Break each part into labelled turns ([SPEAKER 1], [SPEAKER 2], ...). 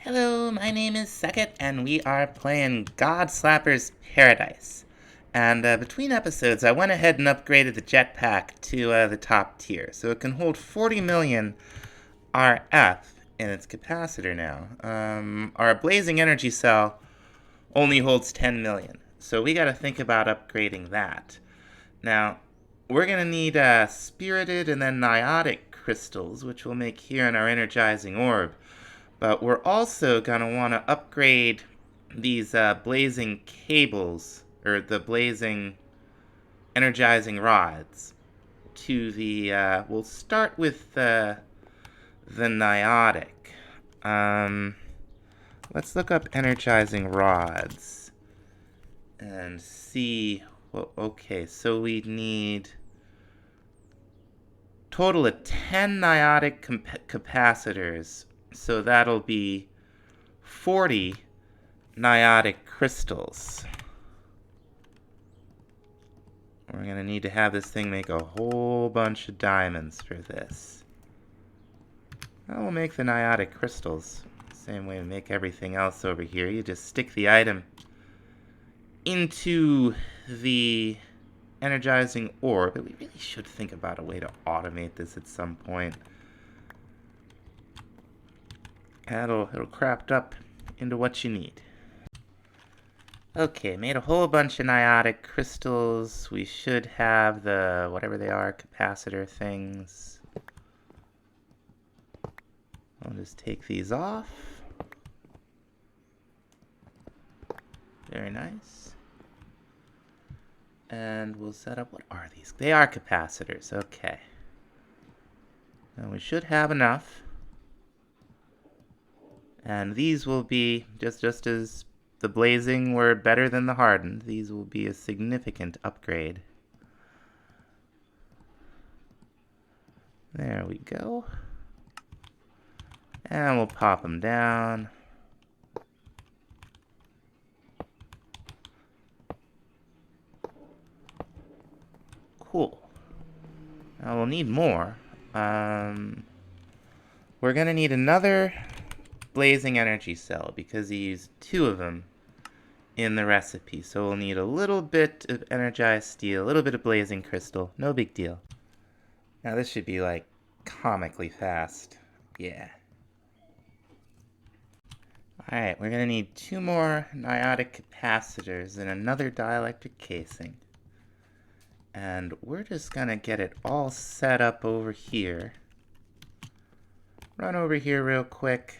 [SPEAKER 1] Hello, my name is Sekit, and we are playing Godslapper's Paradise. And between episodes, I went ahead and upgraded the jetpack to the top tier, so it can hold 40 million RF in its capacitor now. Our blazing energy cell only holds 10 million, so we got to think about upgrading that. Now, we're going to need spirited and then niotic crystals, which we'll make here in our energizing orb. But we're also going to want to upgrade these blazing cables, or the blazing energizing rods, to the, we'll start with the niotic. Let's look up energizing rods and see, well, okay, so we need total of 10 niotic capacitors. So that'll be 40 niotic crystals. We're going to need to have this thing make a whole bunch of diamonds for this. Well, we'll make the niotic crystals. Same way we make everything else over here. You just stick the item into the energizing orb. But we really should think about a way to automate this at some point. It'll craft up into what you need. Okay, made a whole bunch of niotic crystals. We should have the, whatever they are, capacitor things. I'll just take these off. Very nice. And we'll set up, what are these? They are capacitors, okay. Now we should have enough. And these will be, just as the blazing were better than the hardened, these will be a significant upgrade. There we go. And we'll pop them down. Cool. Now we'll need more. We're going to need another blazing energy cell because he used 2 of them in the recipe. So we'll need a little bit of energized steel, a little bit of blazing crystal. No big deal. Now this should be like comically fast. Yeah. Alright, we're going to need 2 more niotic capacitors and another dielectric casing. And we're just going to get it all set up over here. Run over here real quick.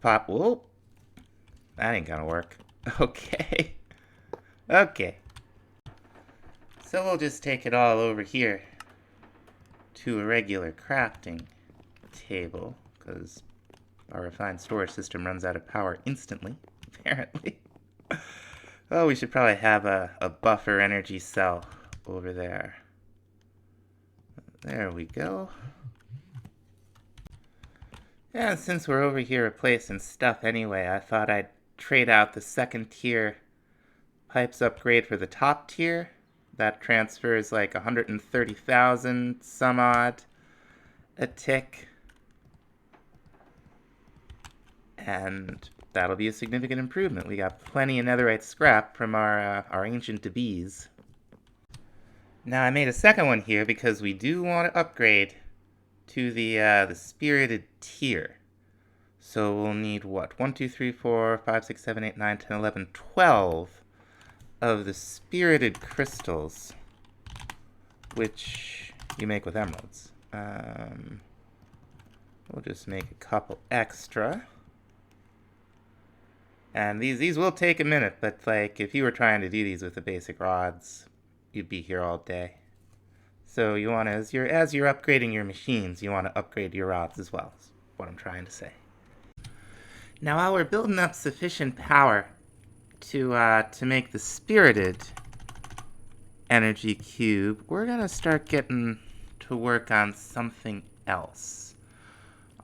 [SPEAKER 1] Pop, whoa, that ain't gonna work. Okay. Okay. So we'll just take it all over here to a regular crafting table, because our refined storage system runs out of power instantly, apparently. Oh, we should probably have a buffer energy cell over there. There we go. And since we're over here replacing stuff anyway, I thought I'd trade out the 2nd tier pipes upgrade for the top tier. That transfers like 130,000 some odd a tick. And that'll be a significant improvement. We got plenty of netherite scrap from our ancient debis. Now I made a 2nd one here because we do want to upgrade to the spirited tier. So we'll need what? 1, 2, 3, 4, 5, 6, 7, 8, 9, 10, 11, 12 of the spirited crystals, which you make with emeralds. We'll just make a couple extra. And these will take a minute, but like if you were trying to do these with the basic rods, you'd be here all day. So you want to, as you're upgrading your machines, you want to upgrade your rods as well, is what I'm trying to say. Now while we're building up sufficient power to make the spirited energy cube, we're going to start getting to work on something else.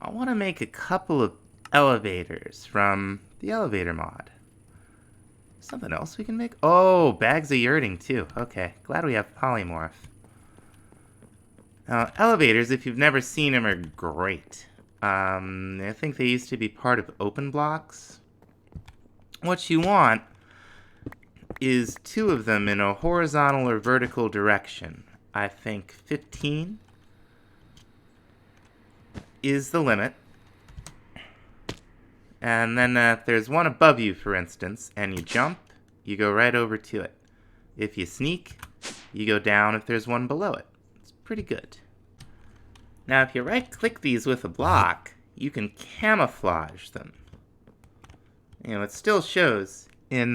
[SPEAKER 1] I want to make a couple of elevators from the elevator mod. Something else we can make? Oh, bags of yurting too. Okay, glad we have polymorph. Now, elevators, if you've never seen them, are great. I think they used to be part of open blocks. What you want is 2 of them in a horizontal or vertical direction. I think 15 is the limit. And then if there's one above you, for instance, and you jump, you go right over to it. If you sneak, you go down if there's one below it. It's pretty good. Now, if you right-click these with a block, you can camouflage them. You know, it still shows in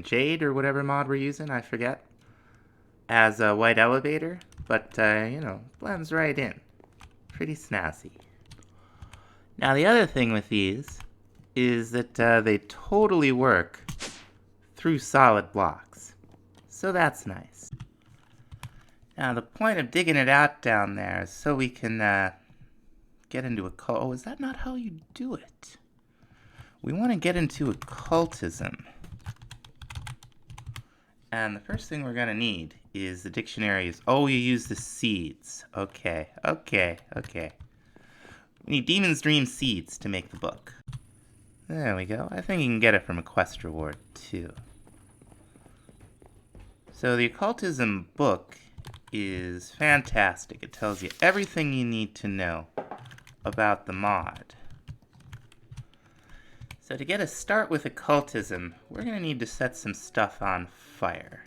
[SPEAKER 1] Jade or whatever mod we're using, I forget, as a white elevator, but, you know, blends right in. Pretty snazzy. Now, the other thing with these is that they totally work through solid blocks. So that's nice. Now, the point of digging it out down there is so we can get into oh, is that not how you do it? We want to get into occultism. And the first thing we're going to need is the dictionaries. Oh, you use the seeds. Okay. We need Demon's Dream seeds to make the book. There we go. I think you can get it from a quest reward, too. So the occultism book is fantastic. It tells you everything you need to know about the mod. So to get a start with occultism, we're going to need to set some stuff on fire.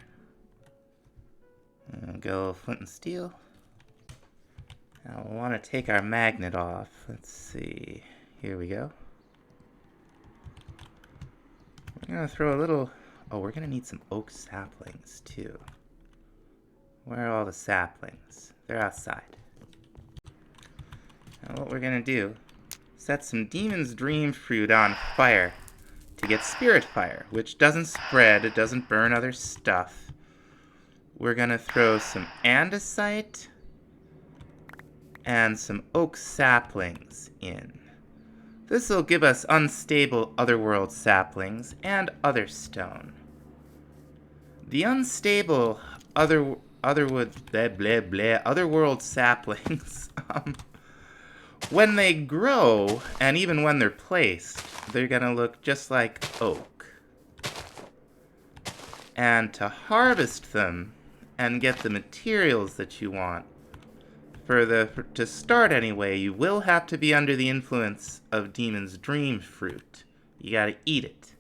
[SPEAKER 1] Go flint and steel. Now we'll want to take our magnet off. Let's see. Here we go. We're going to throw a little... Oh, we're going to need some oak saplings, too. Where are all the saplings? They're outside. Now what we're going to do, set some Demon's Dream fruit on fire to get spirit fire, which doesn't spread, it doesn't burn other stuff. We're going to throw some andesite and some oak saplings in. This will give us unstable otherworld saplings and other stone. The unstable otherworld saplings, when they grow, and even when they're placed, they're going to look just like oak. And to harvest them and get the materials that you want, to start anyway, you will have to be under the influence of Demon's Dream fruit. You gotta eat it.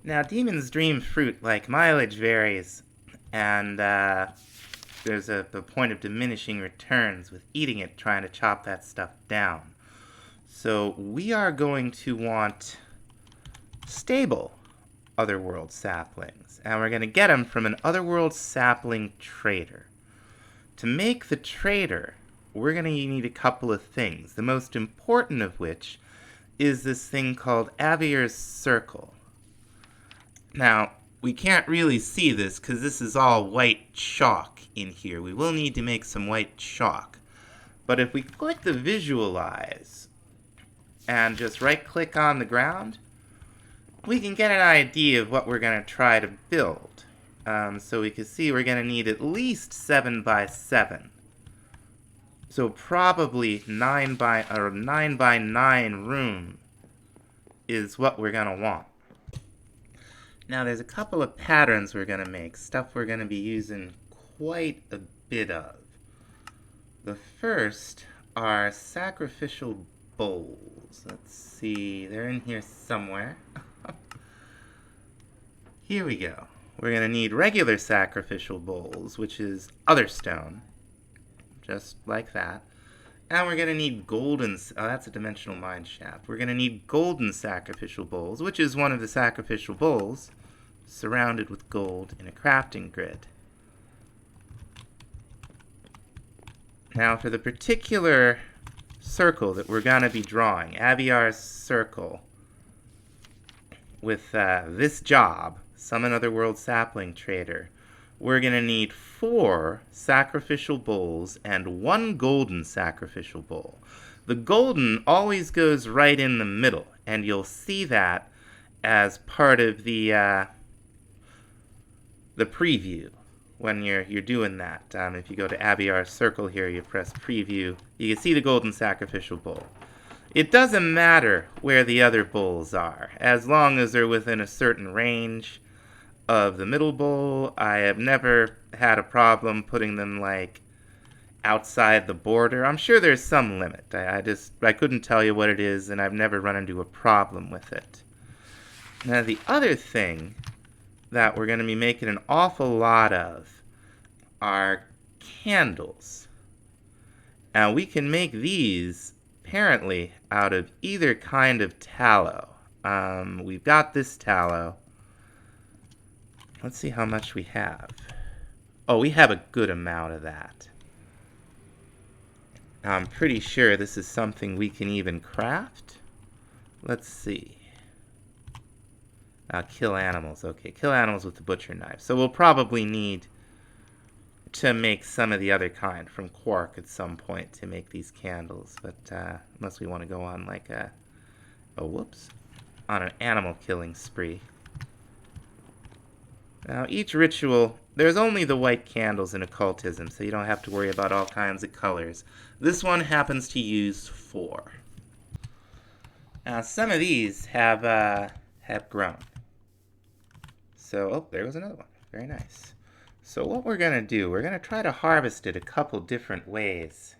[SPEAKER 1] Now, Demon's Dream fruit, like, mileage varies, and there's a point of diminishing returns with eating it, trying to chop that stuff down. So we are going to want stable otherworld saplings, and we're going to get them from an otherworld sapling trader. To make the trader, we're going to need a couple of things, the most important of which is this thing called Avier's Circle. Now, we can't really see this because this is all white chalk in here. We will need to make some white chalk. But if we click the visualize and just right-click on the ground, we can get an idea of what we're going to try to build. So we can see we're going to need at least 7 by 7. So probably 9 by 9 room is what we're going to want. Now there's a couple of patterns we're going to make, stuff we're going to be using quite a bit of. The first are sacrificial bowls. Let's see, they're in here somewhere. Here we go. We're going to need regular sacrificial bowls, which is other stone, just like that. And we're going to need golden, that's a dimensional mine shaft. We're going to need golden sacrificial bowls, which is one of the sacrificial bowls surrounded with gold in a crafting grid. Now for the particular circle that we're going to be drawing, Avier's Circle, with this job, Summon Otherworld Sapling Trader, we're going to need 4 sacrificial bowls and 1 golden sacrificial bowl. The golden always goes right in the middle, and you'll see that as part of the preview. when you're doing that. If you go to Abiyar's circle here, you press preview, you can see the golden sacrificial bowl. It doesn't matter where the other bowls are, as long as they're within a certain range of the middle bowl. I have never had a problem putting them like outside the border. I'm sure there's some limit. I couldn't tell you what it is, and I've never run into a problem with it. Now the other thing that we're going to be making an awful lot of are candles. Now we can make these apparently out of either kind of tallow. We've got this tallow. Let's see how much we have. Oh, we have a good amount of that. I'm pretty sure this is something we can even craft. Let's see. Kill animals. Okay, kill animals with the butcher knife. So we'll probably need to make some of the other kind from quark at some point to make these candles. But unless we want to go on like on an animal killing spree. Now each ritual, there's only the white candles in occultism, so you don't have to worry about all kinds of colors. This one happens to use 4. Now some of these have grown. So, there goes another one. Very nice. So what we're going to do, we're going to try to harvest it a couple different ways.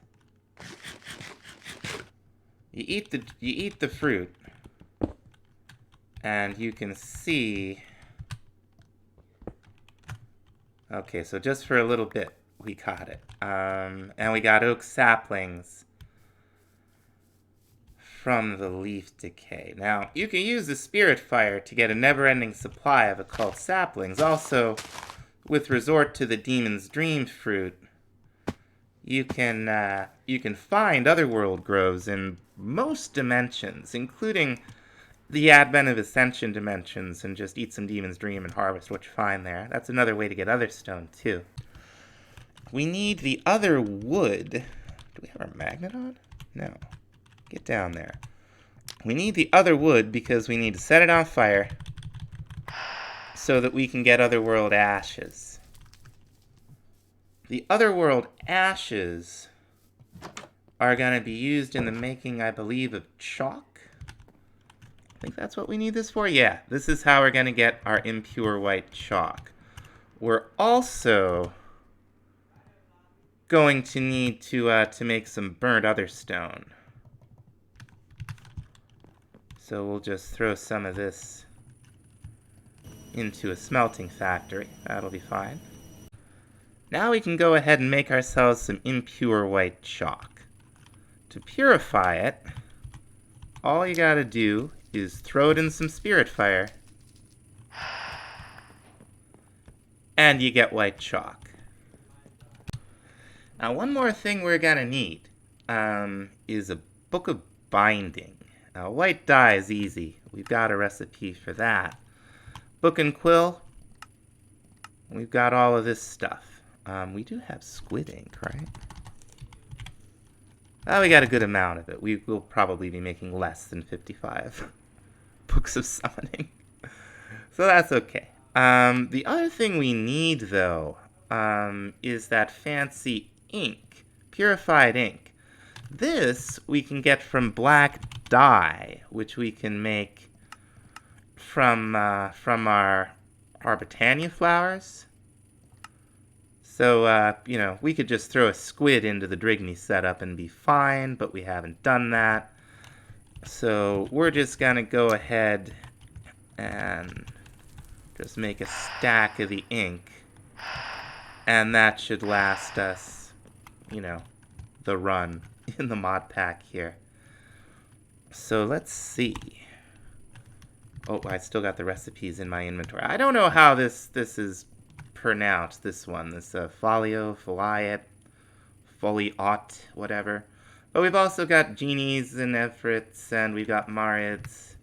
[SPEAKER 1] You eat the fruit, and you can see. Okay, so just for a little bit, we caught it. And we got oak saplings from the leaf decay. Now, you can use the spirit fire to get a never-ending supply of occult saplings. Also, with resort to the demon's dream fruit, you can find otherworld groves in most dimensions, including the Advent of Ascension dimensions, and just eat some demon's dream and harvest what you find there. That's another way to get other stone too. We need the other wood. Do we have our magnet on? No. Get down there. We need the other wood because we need to set it on fire so that we can get otherworld ashes. The otherworld ashes are going to be used in the making, I believe, of chalk. I think that's what we need this for. Yeah, this is how we're going to get our impure white chalk. We're also going to need to make some burnt other stone. So we'll just throw some of this into a smelting factory. That'll be fine. Now we can go ahead and make ourselves some impure white chalk. To purify it, all you gotta do is throw it in some spirit fire, and you get white chalk. Now one more thing we're gonna need is a book of binding. Now, white dye is easy. We've got a recipe for that. Book and quill, we've got all of this stuff. We do have squid ink, right? We got a good amount of it. We will probably be making less than 55 books of summoning. So that's okay. The other thing we need, though, is that fancy ink, purified ink. This we can get from black dye, which we can make from our Botania flowers. So, we could just throw a squid into the Drigny setup and be fine, but we haven't done that. So we're just going to go ahead and just make a stack of the ink. And that should last us, the run in the mod pack here. So let's see. Oh, I still got the recipes in my inventory. I don't know how this is pronounced, this one. This Folio, Foliot, Foliot, whatever. But we've also got genies and Efrits, and we've got Marids.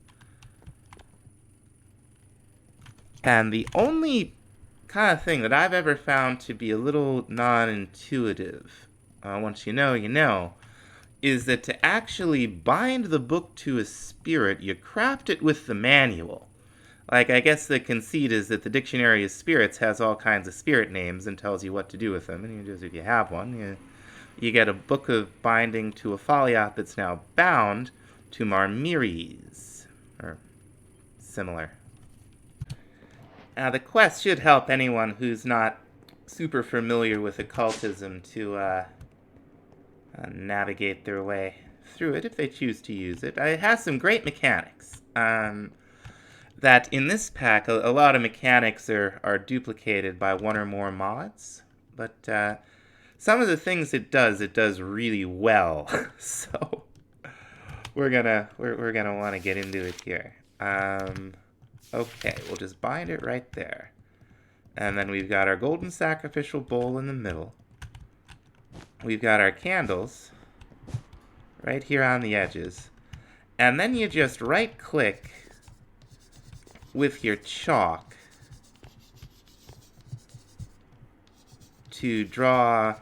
[SPEAKER 1] And the only kind of thing that I've ever found to be a little non-intuitive, once you know, is that to actually bind the book to a spirit, you craft it with the manual. Like, I guess the conceit is that the Dictionary of Spirits has all kinds of spirit names and tells you what to do with them. And you just, if you have one, you get a book of binding to a Folliot that's now bound to Marmiris, or similar. Now, the quest should help anyone who's not super familiar with occultism to navigate their way through it if they choose to use it. It has some great mechanics. That in this pack, a lot of mechanics are duplicated by one or more mods, but some of the things it does really well. So we're gonna want to get into it here. Okay, we'll just bind it right there, and then we've got our golden sacrificial bowl in the middle. We've got our candles right here on the edges, and then you just right-click with your chalk to draw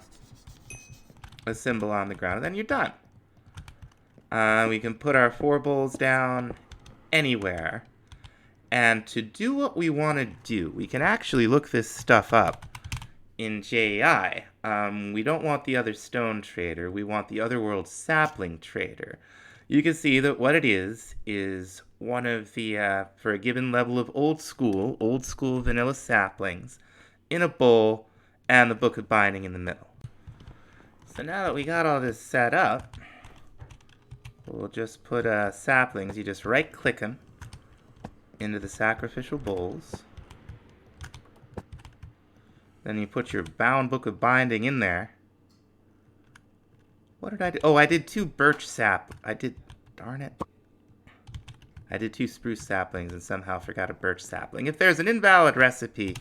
[SPEAKER 1] a symbol on the ground, and then you're done. We can put our 4 bowls down anywhere, and to do what we want to do, we can actually look this stuff up in JAI. We don't want the other stone trader, we want the otherworld sapling trader. You can see that what it is one of the, for a given level of old school vanilla saplings in a bowl and the book of binding in the middle. So now that we got all this set up, we'll just put saplings. You just right click them into the sacrificial bowls. Then you put your bound book of binding in there. What did I do? Oh, I did 2 birch sap. Darn it. I did 2 spruce saplings and somehow forgot a birch sapling. If there's an invalid recipe,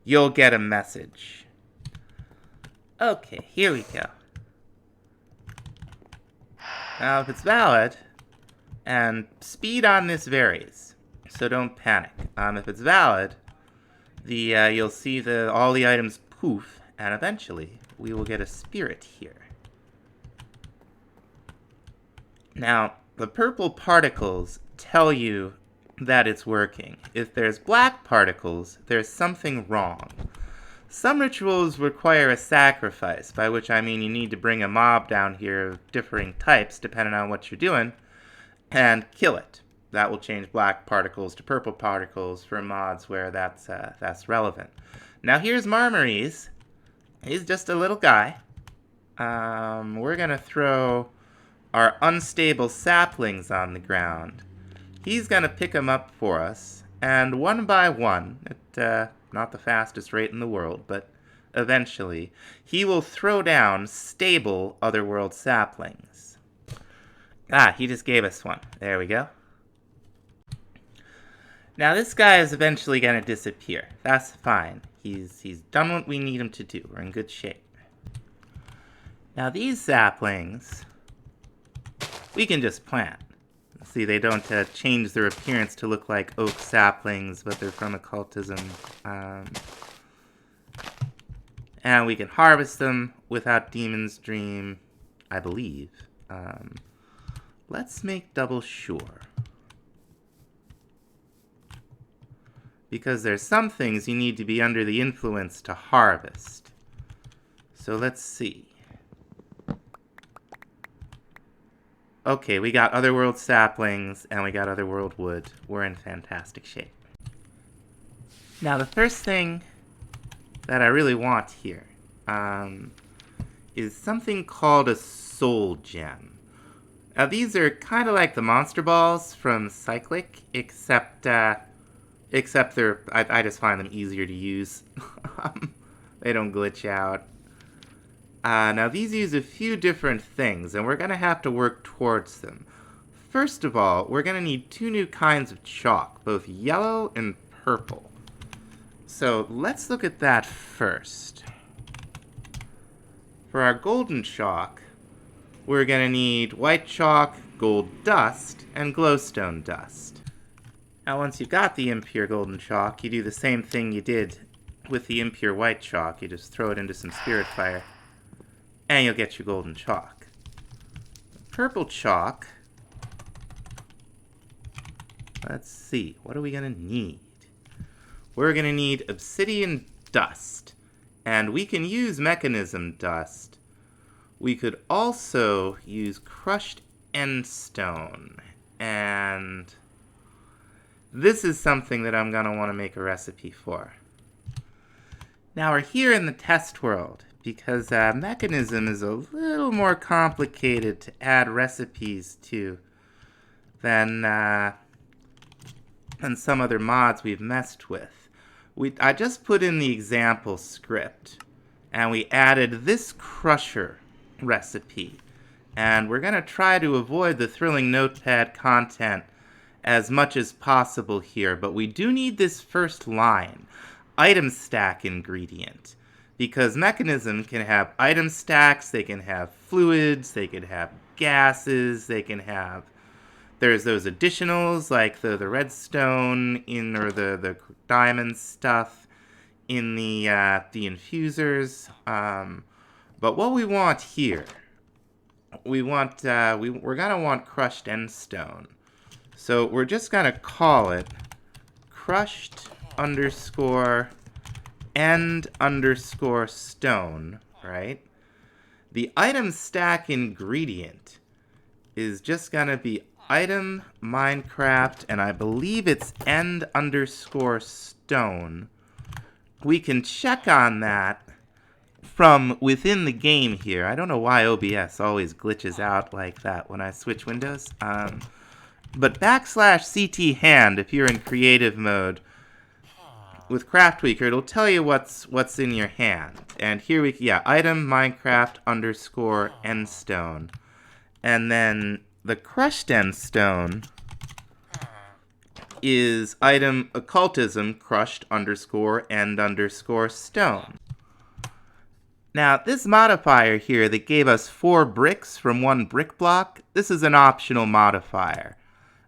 [SPEAKER 1] you'll get a message. Okay, here we go. Now, if it's valid, and speed on this varies, so don't panic. If it's valid, you'll see all the items poof, and eventually we will get a spirit here. Now, the purple particles tell you that it's working. If there's black particles, there's something wrong. Some rituals require a sacrifice, by which I mean you need to bring a mob down here of differing types, depending on what you're doing, and kill it. That will change black particles to purple particles for mods where that's relevant. Now here's Marmaris. He's just a little guy. We're gonna throw our unstable saplings on the ground. He's gonna pick them up for us, and one by one, at not the fastest rate in the world, but eventually, he will throw down stable otherworld saplings. Ah, he just gave us one. There we go. Now this guy is eventually going to disappear. That's fine. He's done what we need him to do. We're in good shape. Now these saplings, we can just plant. See, they don't change their appearance to look like oak saplings, but they're from occultism. And we can harvest them without Demon's Dream, I believe. Let's make double sure. Because there's some things you need to be under the influence to harvest. So let's see. Okay, we got otherworld saplings, and we got otherworld wood. We're in fantastic shape. Now, the first thing that I really want here is something called a soul gem. Now, these are kind of like the monster balls from Cyclic, except I just find them easier to use. They don't glitch out. Now, these use a few different things, and we're going to have to work towards them. First of all, we're going to need 2 new kinds of chalk, both yellow and purple. So let's look at that first. For our golden chalk, we're going to need white chalk, gold dust, and glowstone dust. Now, once you've got the impure golden chalk, you do the same thing you did with the impure white chalk. You just throw it into some spirit fire, and you'll get your golden chalk. Purple chalk, Let's see. What are we going to need? We're going to need obsidian dust. And we can use mechanism dust. We could also use crushed endstone. And this is something that I'm going to want to make a recipe for. Now we're here in the test world, because mechanism is a little more complicated to add recipes to than some other mods we've messed with. I just put in the example script, and we added this crusher recipe. And we're going to try to avoid the thrilling notepad content as much as possible here, but we do need this first line, item stack ingredient, because mechanism can have item stacks, they can have fluids, they can have gases, they can have, there's those additionals like the redstone or the diamond stuff in the infusers. But what we want here, we're gonna want crushed endstone. So we're just gonna call it crushed underscore end underscore stone, right? The item stack ingredient is just gonna be item Minecraft, and I believe it's end underscore stone. We can check on that from within the game here. I don't know why OBS always glitches out like that when I switch windows. But /CT hand, if you're in creative mode, with Craftweaker, it'll tell you what's in your hand. And here item Minecraft underscore endstone. And then the crushed endstone is item occultism crushed underscore end underscore stone. Now, this modifier here that gave us 4 bricks from 1 brick block, this is an optional modifier.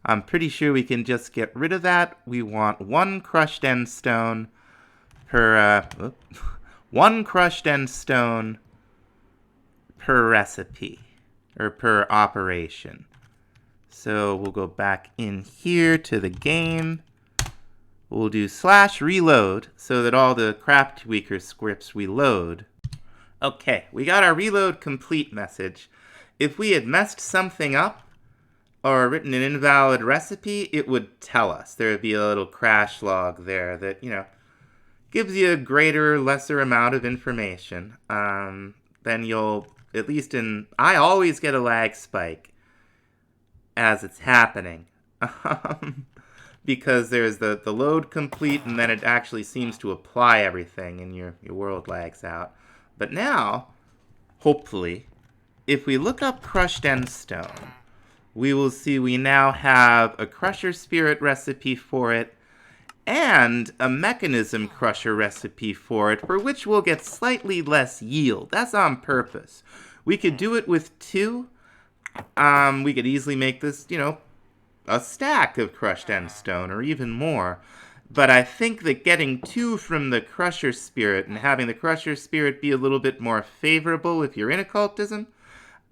[SPEAKER 1] I'm pretty sure we can just get rid of that. We want 1 crushed endstone per 1 crushed endstone per recipe or per operation. So we'll go back in here to the game. We'll do /reload so that all the Craftweaker scripts reload. Okay, we got our reload complete message. If we had messed something up or written an invalid recipe, it would tell us. There would be a little crash log there that, gives you a greater or lesser amount of information. Then you'll, at least I always get a lag spike as it's happening. Because there's the load complete, and then it actually seems to apply everything, and your world lags out. But now, hopefully, if we look up crushed endstone, we will see we now have a crusher spirit recipe for it, and a mechanism crusher recipe for it, for which we'll get slightly less yield. That's on purpose. We could do it with 2. We could easily make this, a stack of crushed endstone, or even more. But I think that getting 2 from the crusher spirit and having the crusher spirit be a little bit more favorable if you're in occultism,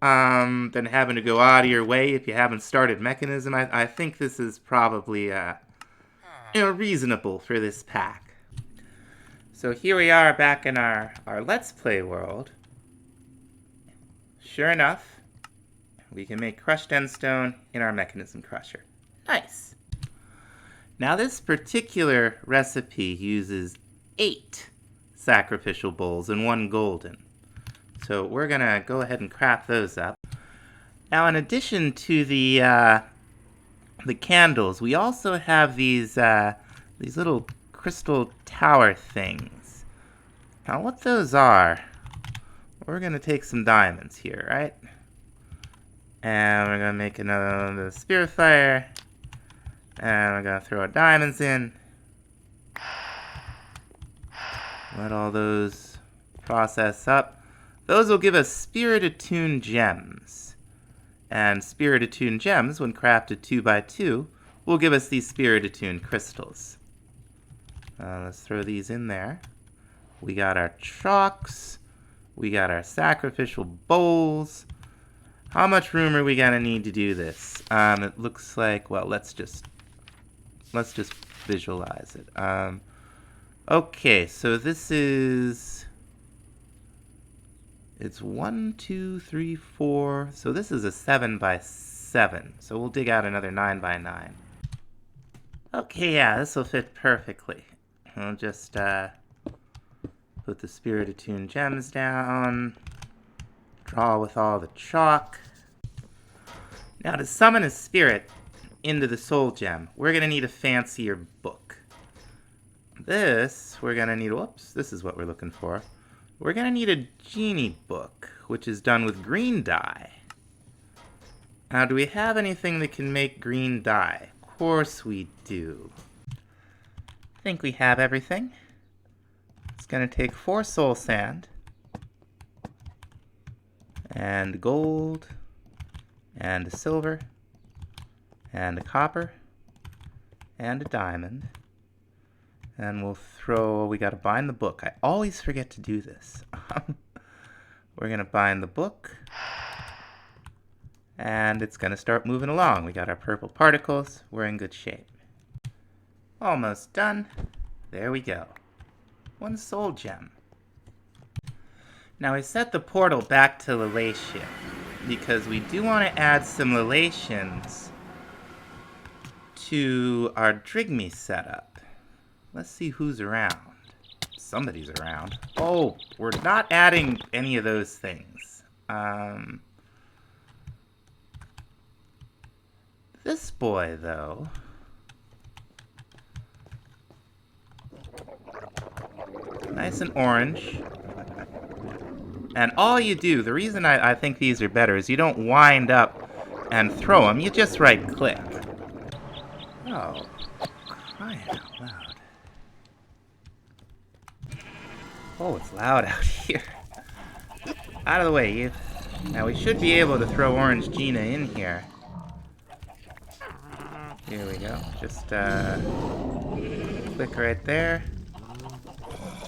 [SPEAKER 1] than having to go out of your way if you haven't started mechanism, I think this is probably reasonable for this pack. So here we are back in our Let's Play world. Sure enough, we can make crushed endstone in our mechanism crusher. Nice. Now this particular recipe uses 8 sacrificial bowls and 1 golden. So we're going to go ahead and craft those up. Now in addition to the candles, we also have these little crystal tower things. Now what those are, we're going to take some diamonds here, right? And we're going to make another spirit fire. And we're going to throw our diamonds in. Let all those process up. Those will give us spirit attuned gems. And spirit attuned gems, when crafted 2x2, will give us these spirit attuned crystals. Let's throw these in there. We got our chalks. We got our sacrificial bowls. How much room are we going to need to do this? It looks like, well, let's just let's just visualize it. Okay, so this is... It's 1, 2, 3, 4. So this is a 7 by 7. So we'll dig out another 9 by 9. Okay, yeah, this will fit perfectly. I'll just put the Spirit Attuned gems down. Draw with all the chalk. Now to summon a spirit into the soul gem, we're going to need a fancier book. This, we're going to need... Whoops, this is what we're looking for. We're going to need a genie book, which is done with green dye. Now, do we have anything that can make green dye? Of course we do. I think we have everything. It's going to take 4 soul sand, and gold, and a silver, and a copper, and a diamond. And we'll throw, we gotta bind the book. I always forget to do this. We're gonna bind the book. And it's gonna start moving along. We got our purple particles. We're in good shape. Almost done. There we go. 1 soul gem. Now we set the portal back to Lalatia because we do want to add some Lalations to our Drigme setup. Let's see who's around. Somebody's around. Oh, we're not adding any of those things. This boy, though. Nice and orange. And all you do, the reason I think these are better is you don't wind up and throw them. You just right-click. Oh, crying out loud. Oh, it's loud out here. Out of the way, you. Now we should be able to throw Orange Gina in here. Here we go. Just click right there.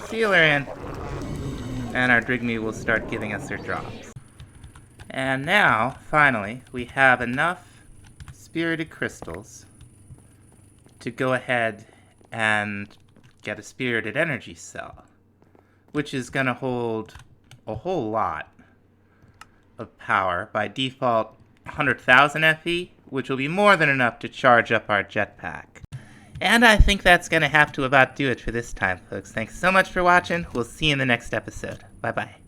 [SPEAKER 1] Seal her in. And our Drigme will start giving us their drops. And now, finally, we have enough spirited crystals to go ahead and get a spirited energy cell, which is going to hold a whole lot of power. By default, 100,000 FE, which will be more than enough to charge up our jetpack. And I think that's going to have to about do it for this time, folks. Thanks so much for watching. We'll see you in the next episode. Bye-bye.